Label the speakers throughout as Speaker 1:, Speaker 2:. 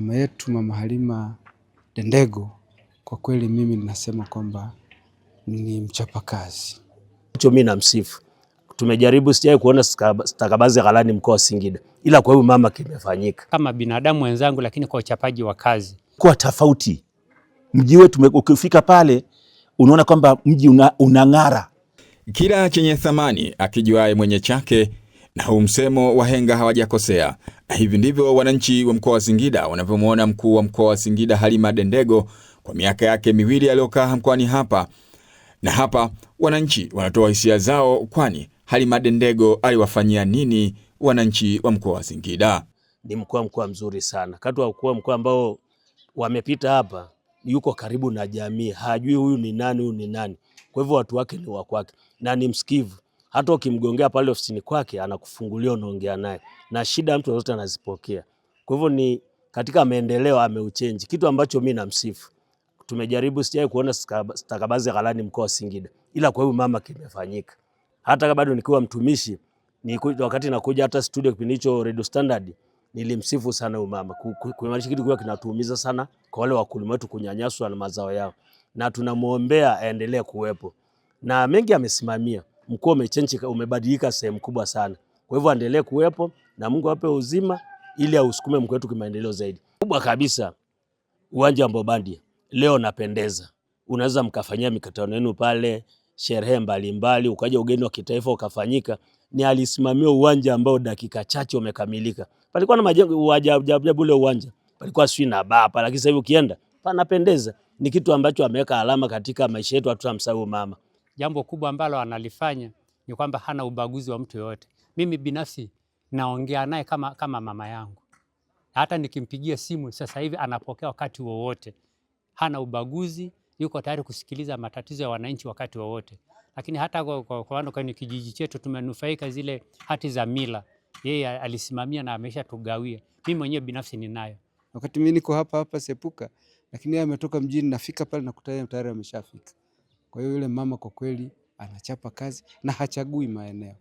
Speaker 1: Mama yetu Mama Halima Dendego, kwa kweli mimi ninasema kwamba ni mchapakazi.
Speaker 2: Mimi namsifu. Tumejaribu sijai kuona stakabadhi ghalani mkoa wa Singida, ila kwa huyu mama kimefanyika.
Speaker 3: Kama binadamu wenzangu, lakini kwa uchapaji wa kazi
Speaker 4: kwa tofauti. Mji wetu ukifika pale unaona kwamba mji unang'ara.
Speaker 5: Kila chenye thamani akijuae mwenye chake, na huu msemo wahenga hawajakosea. Na hivi ndivyo wananchi wa mkoa wa Singida wanavyomwona mkuu wa mkoa wa Singida Halima Dendego kwa miaka yake miwili aliyokaa mkoani hapa. Na hapa wananchi wanatoa hisia zao, kwani Halima Dendego aliwafanyia nini wananchi wa mkoa wa Singida?
Speaker 2: Ni mkoa mzuri sana. Kati wa mkoa ambao wamepita hapa, yuko karibu na jamii, hajui huyu ni nani. Kwa hivyo watu wake ni wa kwake na ni msikivu. Hata ukimgongea pale ofisini kwake anakufungulia, unaongea naye na shida mtu yote anazipokea. Kwa hivyo ni katika maendeleo ameuchange, kitu ambacho mimi namsifu. Tumejaribu sijai kuona stakabadhi ghalani mkoa wa Singida, ila kwa huyu mama kimefanyika. Hata bado nikiwa mtumishi, wakati nakuja hata studio kipindi hicho Radio Standard, nilimsifu sana huyu mama. Kuimarisha kitu kwa kinatuumiza sana kwa wale wakulima wetu kunyanyaswa na mazao yao, na tunamuombea aendelee kuwepo. Na mengi amesimamia, mkoa umebadilika sehemu kubwa sana. Kwa hivyo aendelee kuwepo na Mungu ape uzima ili ausukume mkoa wetu kimaendeleo zaidi. Kubwa kabisa, uwanja wa Mbobandi leo napendeza. Unaweza mkafanyia mikutano yenu pale, sherehe mbalimbali, ukaja ugeni wa kitaifa ukafanyika. Ni alisimamia uwanja ambao dakika chache umekamilika. Palikuwa na majengo ajabu ule uwanja. Palikuwa sio na baba, lakini sasa hivi ukienda panapendeza. Ni kitu ambacho ameweka alama katika maisha yetu, hatutamsahau mama.
Speaker 3: Jambo kubwa ambalo analifanya ni kwamba hana ubaguzi wa mtu yote. Mimi binafsi naongea naye kama mama yangu. Hata nikimpigia simu sasa hivi anapokea wakati wowote. Hana ubaguzi, yuko tayari kusikiliza matatizo ya wananchi wakati wowote. Lakini hata kwenye kijiji chetu tumenufaika zile hati za mila. Yeye alisimamia na ameshatugawia. Mimi mwenyewe binafsi ninayo.
Speaker 1: Wakati mimi niko hapa Sepuka, lakini yeye ametoka mjini, nafika pale nakutana tayari ameshafika. Kwa hiyo yule mama kwa kweli anachapa kazi na hachagui maeneo.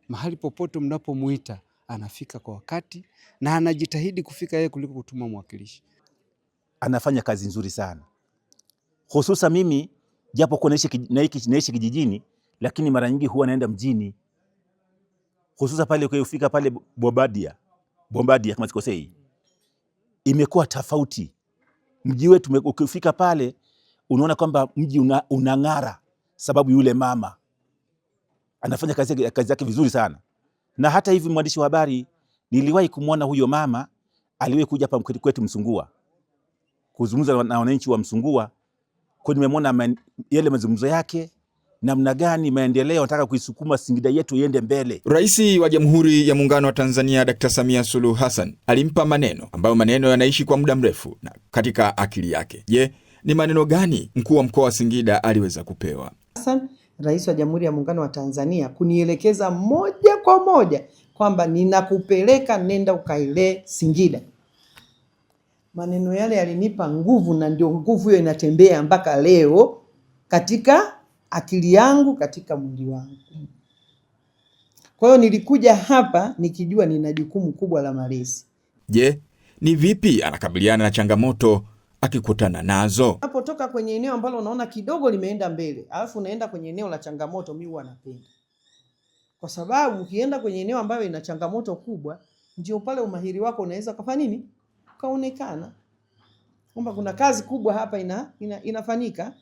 Speaker 1: Mahali popote mnapomuita anafika kwa wakati na anajitahidi kufika yeye kuliko kutuma mwakilishi.
Speaker 4: Anafanya kazi nzuri sana. Hususa mimi japo kwa naishi kijijini, lakini mara nyingi huwa naenda mjini. Hususa pale ukifika pale Bombadia kama sikosei. Imekuwa tofauti. Mji wetu ukifika pale unaona kwamba mji unang'ara, sababu yule mama anafanya kazi yake vizuri sana. Na hata hivi mwandishi wa habari, niliwahi kumwona huyo mama, aliwahi kuja hapa kwetu Msungua kuzungumza na wananchi wa Msungua. Kwa nimemwona yale mazungumzo yake, namna gani maendeleo anataka kuisukuma Singida yetu iende mbele.
Speaker 5: Rais wa Jamhuri ya Muungano wa Tanzania Dr. Samia Suluhu Hassan alimpa maneno ambayo maneno yanaishi kwa muda mrefu na katika akili yake. Je, ni maneno gani mkuu wa mkoa wa Singida aliweza kupewa?
Speaker 6: Hassan, Rais wa Jamhuri ya Muungano wa Tanzania, kunielekeza moja kwa moja kwamba ninakupeleka, nenda ukailee Singida. Maneno yale yalinipa nguvu, na ndio nguvu hiyo inatembea mpaka leo katika akili yangu, katika mwili wangu. Kwa hiyo nilikuja hapa nikijua nina jukumu kubwa la malezi.
Speaker 5: Je, ni vipi anakabiliana na changamoto akikutana nazo?
Speaker 6: Unapotoka kwenye eneo ambalo unaona kidogo limeenda mbele, alafu unaenda kwenye eneo la changamoto, mimi huwa napenda. Kwa sababu ukienda kwenye eneo ambayo ina changamoto kubwa, ndio pale umahiri wako unaweza kufanya nini? Kaonekana kwamba kuna kazi kubwa hapa inafanyika,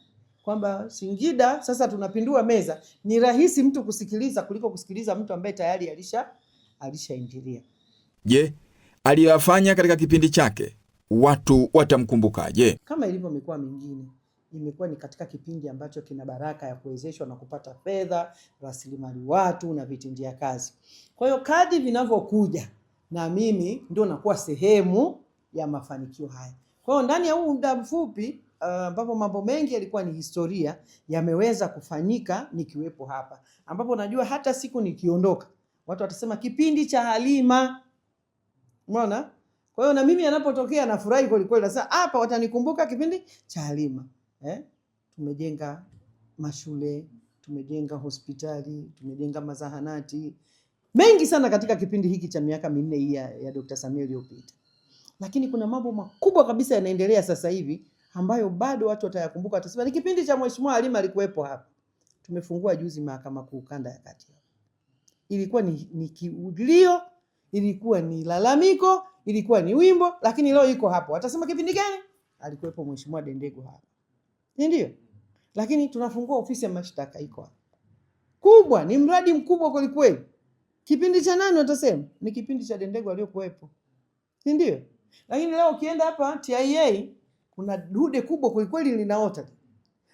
Speaker 6: kwamba Singida sasa tunapindua meza. Ni rahisi mtu kusikiliza kuliko kusikiliza mtu ambaye tayari alishaingilia.
Speaker 5: Je, aliyofanya katika kipindi chake watu watamkumbukaje?
Speaker 6: Kama ilivyo mikoa mingine, imekuwa ni katika kipindi ambacho kina baraka ya kuwezeshwa na kupata fedha, rasilimali watu na vitendea kazi. Kwa hiyo kadri vinavyokuja, na mimi ndio nakuwa sehemu ya mafanikio haya. Kwa hiyo ndani ya huu muda mfupi ambapo mambo mengi yalikuwa ni historia, yameweza kufanyika nikiwepo hapa, ambapo najua hata siku nikiondoka watu watasema kipindi cha Halima. Umeona? Kwa hiyo na mimi anapotokea nafurahi kweli kweli, sasa hapa watanikumbuka kipindi cha Halima. Tumejenga mashule, tumejenga hospitali, tumejenga mazahanati mengi sana katika kipindi hiki cha miaka minne hii ya Dr. Samia iliyopita. lakini kuna mambo makubwa kabisa yanaendelea sasa hivi ambayo bado watu watayakumbuka, watasema ni kipindi cha Mheshimiwa Halima alikuwepo hapa. Tumefungua juzi Mahakama Kuu Kanda ya Kati. Ilikuwa ni kiulio, ilikuwa ni lalamiko, ilikuwa ni wimbo, lakini leo iko hapo. Watasema kipindi gani? Alikuwepo Mheshimiwa Dendego hapa. Ndio. Lakini tunafungua ofisi ya mashtaka iko hapa. Kubwa, ni mradi mkubwa kweli kweli. Kipindi cha nani watasema? Ni kipindi cha Dendego aliyokuwepo. Ndio. Lakini leo ukienda hapa TIA kuna dude kubwa kweli kweli linaota.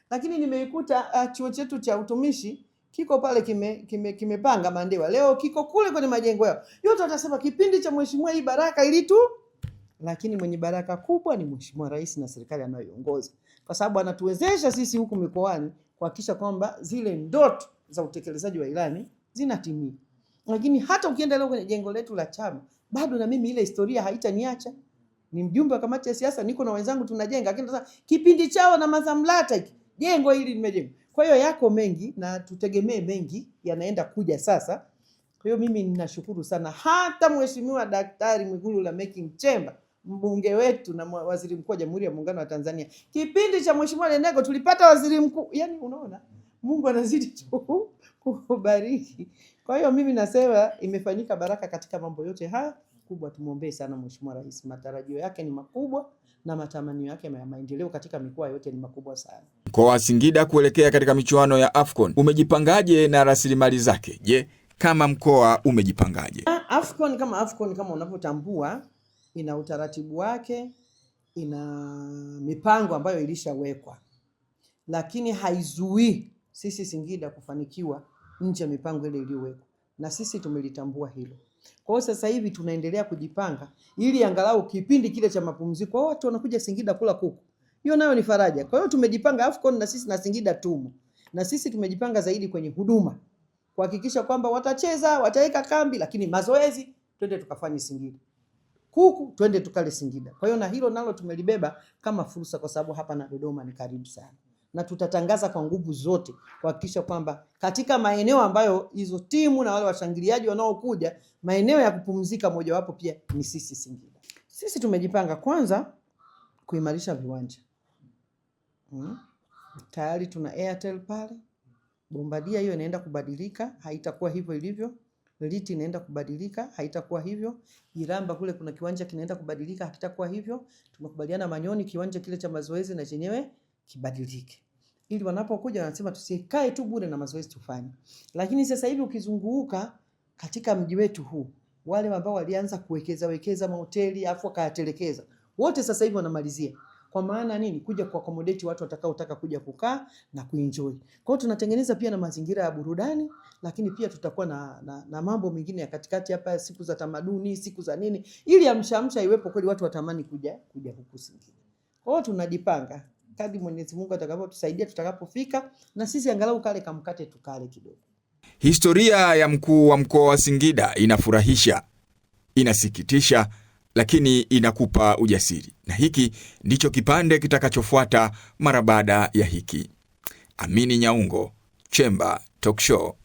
Speaker 6: Lakini nimeikuta chuo chetu cha utumishi kiko pale kimepanga mandewa. Leo kiko kule kwenye majengo yao. Yote watasema kipindi cha Mheshimiwa hii baraka ilitu, lakini mwenye baraka kubwa ni Mheshimiwa Rais na serikali anayoongoza. Kwa sababu anatuwezesha sisi huku mikoani kuhakikisha kwamba zile ndoto za utekelezaji wa ilani zinatimia. Lakini hata ukienda leo kwenye jengo letu la chama, bado na mimi ile historia haitaniacha. Ni mjumbe wa kamati ya siasa, niko na wenzangu tunajenga. Lakini sasa kipindi chao na Mazamlata hiki, jengo hili limejenga. Kwa hiyo yako mengi na tutegemee mengi yanaenda kuja sasa. Kwa hiyo mimi ninashukuru sana hata Mheshimiwa Daktari Mwigulu Lameck Nchemba, mbunge wetu na waziri mkuu wa Jamhuri ya Muungano wa Tanzania. Kipindi cha Mheshimiwa Dendego tulipata waziri mkuu. Yaani unaona Mungu anazidi kubariki. Kwa hiyo mimi nasema imefanyika baraka katika mambo yote haya. Kubwa tumuombee sana Mheshimiwa Rais. Matarajio yake ni makubwa na matamanio yake ya maendeleo katika mikoa yote ni makubwa sana.
Speaker 5: Mkoa wa Singida kuelekea katika michuano ya AFCON umejipangaje na rasilimali zake? Je, kama mkoa umejipangaje?
Speaker 6: AFCON kama unavyotambua ina utaratibu wake, ina mipango ambayo ilishawekwa. Lakini haizuii sisi Singida kufanikiwa nje ya mipango ile iliyowekwa. Na sisi tumelitambua hilo. Kwa hiyo sasa hivi tunaendelea kujipanga ili angalau kipindi kile cha mapumziko watu wanakuja Singida kula kuku. Hiyo nayo ni faraja. Kwa hiyo tumejipanga AFCON na sisi na Singida tumo. Na sisi tumejipanga zaidi kwenye huduma. Kuhakikisha kwamba watacheza, wataweka kambi, lakini mazoezi twende tukafanye Singida. Kuku twende tukale Singida. Kwa hiyo na hilo nalo tumelibeba kama fursa kwa sababu hapa na Dodoma ni karibu sana. Na tutatangaza kwa nguvu zote kuhakikisha kwamba katika maeneo ambayo hizo timu na wale washangiliaji wanaokuja, maeneo ya kupumzika mojawapo pia ni sisi Singida. Sisi tumejipanga kwanza kuimarisha viwanja. Tayari tuna Airtel pale. Bombardia hiyo inaenda kubadilika, haitakuwa hivyo ilivyo. Liti inaenda kubadilika, haitakuwa hivyo. Iramba kule kuna kiwanja kinaenda kubadilika, hakitakuwa hivyo. Tumekubaliana Manyoni kiwanja kile cha mazoezi na chenyewe kibadilike. Ili wanapokuja wanasema tusikae tu bure na mazoezi tufanye. Lakini sasa hivi ukizunguka katika mji wetu huu, wale ambao walianza kuwekeza mahoteli afu wakayatelekeza, wote sasa hivi wanamalizia. Kwa maana nini? Kuja ku accommodate watu watakaotaka kuja kukaa na kuenjoy. Kwa hiyo tunatengeneza pia na mazingira ya burudani, lakini pia tutakuwa na mambo mengine ya katikati hapa, siku za tamaduni, siku za nini, ili amshamsha iwepo kweli watu watamani kuja huku Singida. Kwa hiyo tunajipanga kadri Mwenyezi Mungu atakapotusaidia tutakapofika, na sisi angalau kale kamkate tukale kidogo.
Speaker 5: Historia ya mkuu wa mkoa wa Singida inafurahisha, inasikitisha, lakini inakupa ujasiri. Na hiki ndicho kipande kitakachofuata mara baada ya hiki. Amini Nyaungo, Chemba Talk Show.